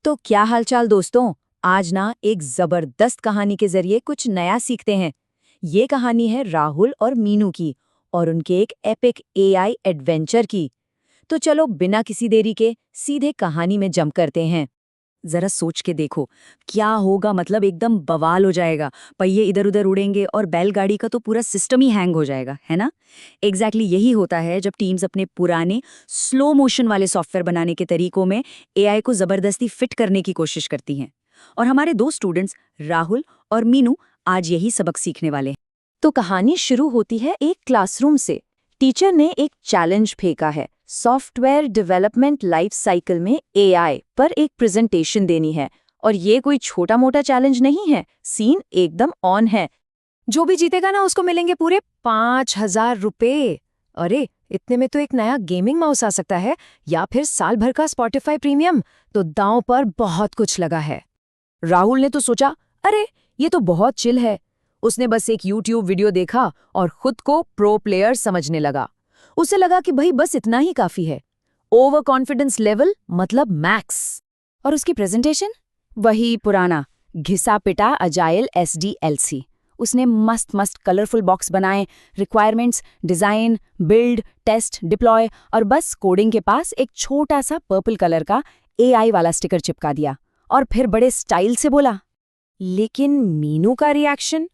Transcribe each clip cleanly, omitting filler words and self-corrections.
तो क्या हालचाल दोस्तों। आज ना एक जबरदस्त कहानी के जरिए कुछ नया सीखते हैं। ये कहानी है राहुल और मीनू की और उनके एक एपिक एआई एडवेंचर की। तो चलो बिना किसी देरी के सीधे कहानी में जंप करते हैं। जरा सोच के देखो, क्या होगा, मतलब एकदम बवाल हो जाएगा। पहिए इधर उधर उड़ेंगे और बैलगाड़ी का तो पूरा सिस्टम ही हैंग हो जाएगा, है ना। यही होता है जब टीम्स अपने पुराने स्लो मोशन वाले सॉफ्टवेयर बनाने के तरीकों में एआई को जबरदस्ती फिट करने की कोशिश करती हैं। और हमारे दो स्टूडेंट्स राहुल और मीनू आज यही सबक सीखने वाले हैं। तो कहानी शुरू होती है एक क्लासरूम से। टीचर ने एक चैलेंज फेंका है, सॉफ्टवेयर डेवलपमेंट लाइफ साइकिल में एआई पर एक प्रेजेंटेशन देनी है। और ये कोई छोटा मोटा चैलेंज नहीं है, सीन एकदम ऑन है। जो भी जीतेगा ना उसको मिलेंगे पूरे 5,000 रुपए। अरे इतने में तो एक नया गेमिंग माउस आ सकता है, या फिर साल भर का स्पॉटिफाई प्रीमियम। तो दांव पर बहुत कुछ लगा है। राहुल ने तो सोचा, अरे ये तो बहुत चिल है। उसने बस एक YouTube वीडियो देखा और खुद को प्रो प्लेयर समझने लगा। उसे लगा कि भाई बस इतना ही काफी है। ओवर कॉन्फिडेंस लेवल मतलब मैक्स। और उसकी प्रेजेंटेशन वही पुराना घिसा पिटा अजाइल SDLC। उसने मस्त मस्त कलरफुल बॉक्स बनाए, requirements, design, build, test, deploy, और बस कोडिंग के पास एक छोटा सा पर्पल कलर का AI वाला स्टिकर चिपका दिया। और फिर बड़े स्टाइल से बोला। लेकिन मीनू का रिएक्शन,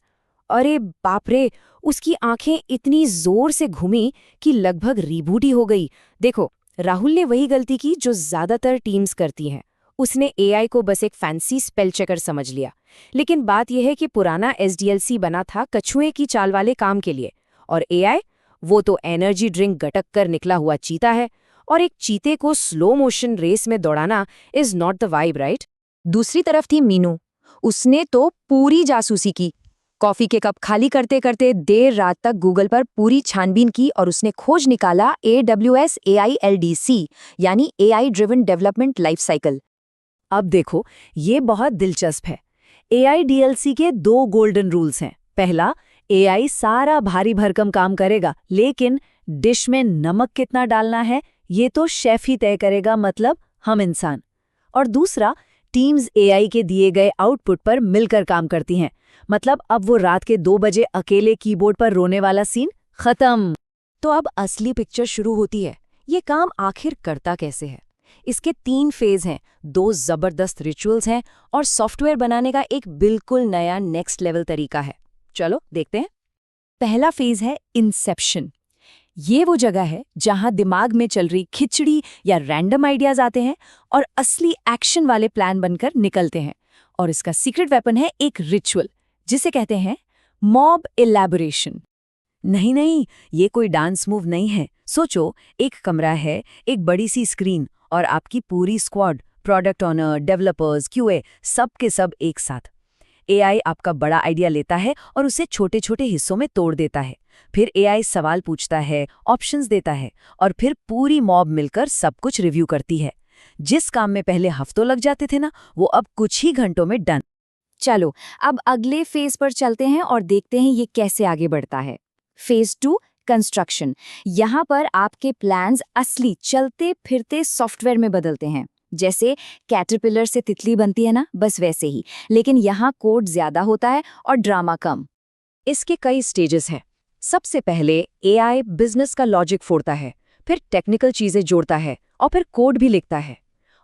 अरे बाप रे, उसकी आंखें इतनी जोर से घूमी कि लगभग रीबूट ही हो गई। देखो, राहुल ने वही गलती की जो ज्यादातर टीम्स करती हैं। उसने एआई को बस एक फैंसी स्पेल चेकर समझ लिया। लेकिन बात यह है कि पुराना SDLC बना था कछुए की चाल वाले काम के लिए, और एआई वो तो एनर्जी ड्रिंक गटक कर निकला हुआ चीता है। और एक चीते को स्लो मोशन रेस में दौड़ाना is not the vibe, right. दूसरी तरफ थी मीनू। उसने तो पूरी जासूसी की। कॉफी के कप खाली करते करते देर रात तक गूगल पर पूरी छानबीन की और उसने खोज निकाला AWS AILDC, यानी AI driven development life cycle. अब देखो, ये बहुत दिलचस्प है। AIDLC के 2 गोल्डन रूल्स हैं। पहला, AI सारा भारी भरकम काम करेगा, लेकिन डिश में नमक कितना डालना है ये तो शेफ ही तय करेगा, मतलब हम इंसान। और दूसरा, टीम्स AI के दिए गए आउटपुट पर मिलकर काम करती हैं। मतलब अब वो रात के 2 बजे अकेले कीबोर्ड पर रोने वाला सीन खत्म। तो अब असली पिक्चर शुरू होती है। ये काम आखिर करता कैसे है। इसके 3 फेज हैं, 2 जबरदस्त रिचुअल्स हैं और सॉफ्टवेयर बनाने का एक बिल्कुल नया नेक्स्ट लेवल तरीका है। चलो देखते हैं। पहला फेज है इंसेप्शन। ये वो जगह है जहां दिमाग में चल रही खिचड़ी या रैंडम आइडियाज आते हैं और असली एक्शन वाले प्लान बनकर निकलते हैं। और इसका सीक्रेट वेपन है एक रिचुअल, जिसे कहते हैं मॉब इलैबोरेशन। नहीं नहीं, ये कोई डांस मूव नहीं है। सोचो, एक कमरा है, एक बड़ी सी स्क्रीन और आपकी पूरी squad, product owner, developers, QA, सब के सब एक साथ। AI आपका बड़ा आइडिया लेता है और उसे छोटे छोटे हिस्सों में तोड़ देता है। फिर AI सवाल पूछता है, ऑप्शंस देता है, और फिर पूरी मॉब मिलकर सब कुछ रिव्यू करती है। जिस काम में पहले हफ्तों लग जाते थे ना, वो अब कुछ ही घंटों में डन। चलो अब अगले फेज पर चलते हैं और देखते हैं ये कैसे आगे बढ़ता है। Phase 2, construction. यहाँ पर आपके प्लान्स असली चलते फिरते सॉफ्टवेयर में बदलते हैं। जैसे कैटरपिलर से तितली बनती है ना, बस वैसे ही, लेकिन यहाँ कोड ज्यादा होता है और ड्रामा कम। इसके कई स्टेजेस हैं। सबसे पहले AI बिजनेस का लॉजिक फोड़ता है, फिर टेक्निकल चीजें जोड़ता है और फिर कोड भी लिखता है।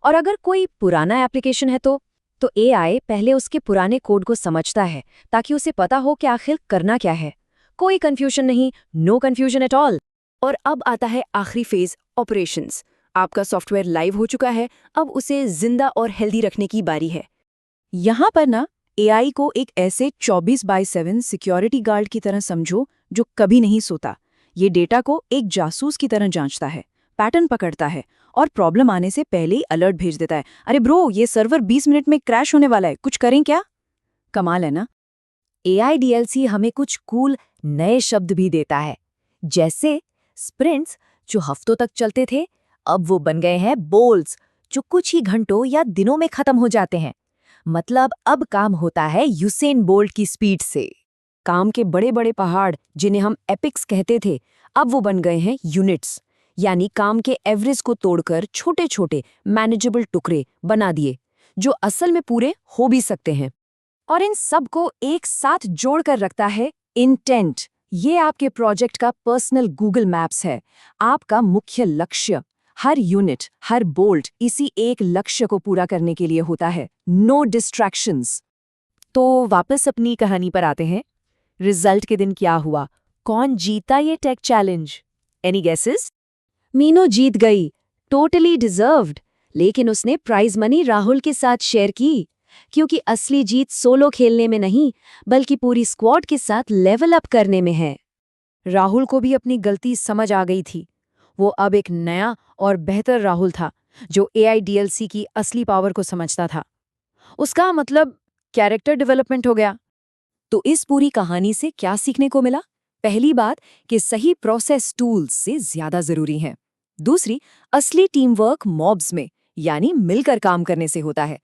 और अगर कोई पुराना एप्लीकेशन है तो AI पहले उसके पुराने कोड को समझता है, ताकि उसे पता हो कि आखिर करना क्या है। कोई कंफ्यूजन नहीं, नो कंफ्यूजन एट ऑल। और अब आता है आखिरी फेज, ऑपरेशंस। आपका सॉफ्टवेयर लाइव हो चुका है, अब उसे जिंदा और हेल्दी रखने की बारी है। यहाँ पर ना AI को एक ऐसे 24/7 सिक्योरिटी गार्ड की तरह समझो जो कभी नहीं सोता। ये डेटा को एक जासूस की तरह जांचता है, पैटर्न पकड़ता है और प्रॉब्लम आने से पहले ही अलर्ट भेज देता है। अरे ब्रो, ये सर्वर 20 मिनट में क्रैश होने वाला है, कुछ करें क्या। कमाल है ना। AIDLC हमें कुछ कूल नए शब्द भी देता है, जैसे स्प्रिंट्स जो हफ्तों तक चलते थे, अब वो बन गए हैं बोल्स, जो कुछ ही घंटों या दिनों में खत्म हो जाते हैं। मतलब अब काम होता है यूसेन बोल्ट की स्पीड से। काम के बड़े बड़े पहाड़, जिन्हें हम एपिक्स कहते थे, अब वो बन गए हैं यूनिट्स, यानी काम के एवरेज को तोड़कर छोटे छोटे मैनेजेबल टुकड़े बना दिए। जो असल में पूरे हो भी सकते हैं। और इन सब को एक साथ जोड़कर रखता है इंटेंट। ये आपके प्रोजेक्ट का पर्सनल गूगल मैप्स है, आपका मुख्य लक्ष्य। हर यूनिट, हर बोल्ट इसी एक लक्ष्य को पूरा करने के लिए होता है। No distractions. तो वापस अपनी कहानी पर आते हैं। रिजल्ट के दिन क्या हुआ? कौन जीता ये tech challenge? Any guesses? Meenu जीत गई, टोटली डिजर्व्ड। लेकिन उसने प्राइज मनी राहुल के साथ शेयर की, क्योंकि असली जीत सोलो खेलने में नहीं, बल्कि पूरी स्क्वाड के साथ लेवल अप करने में है। राहुल को भी अपनी गलती समझ आ गई थी। वो अब एक नया और बेहतर राहुल था, जो एआई डीएलसी की असली पावर को समझता था। उसका मतलब कैरेक्टर डेवलपमेंट हो गया। तो इस पूरी कहानी से क्या सीखने को मिला? पहली बात कि सही प्रोसेस टूल्स से ज्यादा जरूरी है। दूसरी, असली टीम वर्क मॉब्स में, यानी मिलकर काम करने से होता है।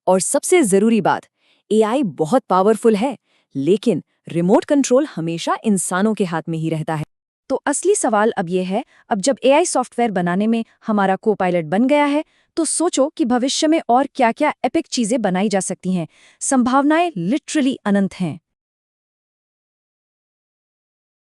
और सबसे जरूरी बात, एआई बहुत पावरफुल है, लेकिन रिमोट कंट्रोल हमेशा इंसानों के हाथ में ही रहता है। तो असली सवाल अब ये है, अब जब एआई सॉफ्टवेयर बनाने में हमारा को पायलट बन गया है, तो सोचो कि भविष्य में और क्या-क्या एपिक चीजें बनाई जा सकती हैं। संभावनाएं लिटरली अनंत हैं।